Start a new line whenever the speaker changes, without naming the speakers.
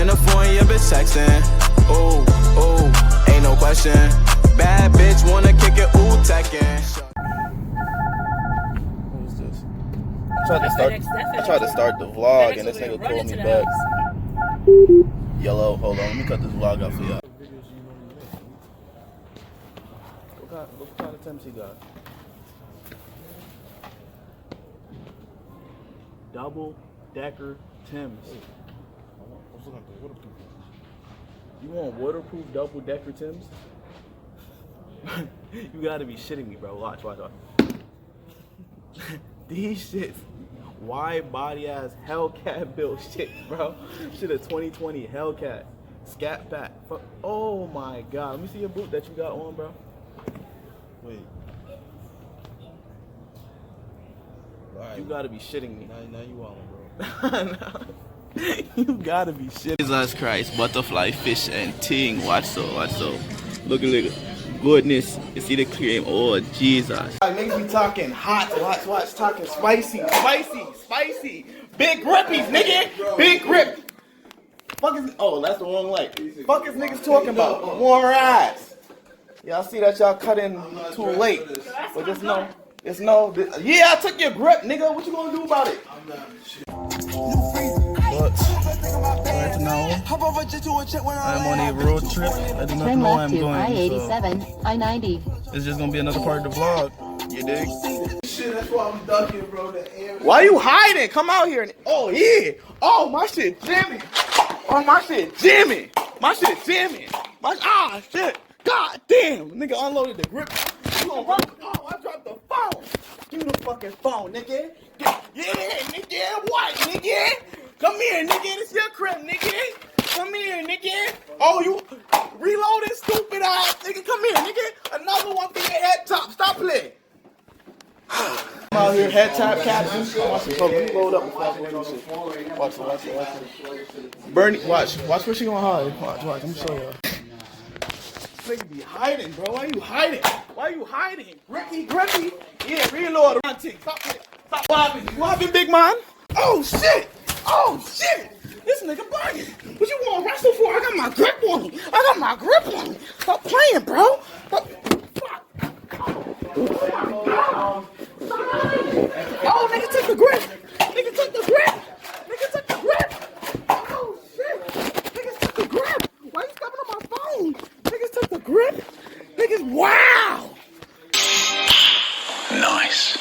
the phone, your bitch texting. Ooh, ooh, ain't no question. Bad bitch wanna kick it, ooh, Tekken.
What is this? I tried to start the vlog and this nigga called me back. Yellow, hold on, let me cut this vlog out for y'all. What kind of Timbs he got? Double decker Timbs. You want waterproof double decker Timbs? You gotta be shitting me, bro. Watch. These shits, wide body ass Hellcat built shit, bro. Shit a 2020 Hellcat. Scat pack. Oh my god. Let me see your boot that you got on, bro. Wait. Right. You gotta be shitting me. Now you on, bro. You gotta be shitting. Jesus Christ, butterfly, fish, and ting. Watch so. Look at goodness. You see the cream. Oh, Jesus. Niggas be talking hot. Watch. Talking spicy. Big grippies, nigga. Big grip. Fuck is, oh, that's the wrong light. Fuck is niggas talking about? Warm rides. Y'all see that y'all cut in too late. But just know, yeah, I took your grip, nigga. What you gonna do about it? But right now, I'm on a road trip. I do not know where I'm going.
I-87, I-90.
It's just gonna be another part of the vlog. You dig? Shit, that's why I'm ducking, bro. Why you hiding? Come out here. Oh yeah. Oh, my shit Jimmy. My shit Jimmy. Ah shit. God damn. Nigga unloaded the grip. You gonna run? Oh, I dropped the phone. Give me the fucking phone, nigga. Yeah, nigga. What, nigga? Come here, nigga. This your crib, nigga. Come here, nigga. Oh, you reloading, stupid ass, nigga. Come here, nigga. Another one for your head top. Stop playing. I'm out here, head top captain. Watch it, bro. You load up before I do this shit. Watch it. Bernie, watch where she gonna hide. Watch. I'm gonna show y'all. This nigga be hiding, bro. Why you hiding? Grippy. Yeah, reload. Stop playing. Stop bobbing. You bobbing, big man? Oh shit. This nigga bugging. What you want to wrestle for? I got my grip on me. Stop playing, bro. Fuck. Oh, nigga took the grip. Oh, shit. Niggas took the grip. Why you stepping on my phone? Niggas took the grip. Niggas, wow.
Nice.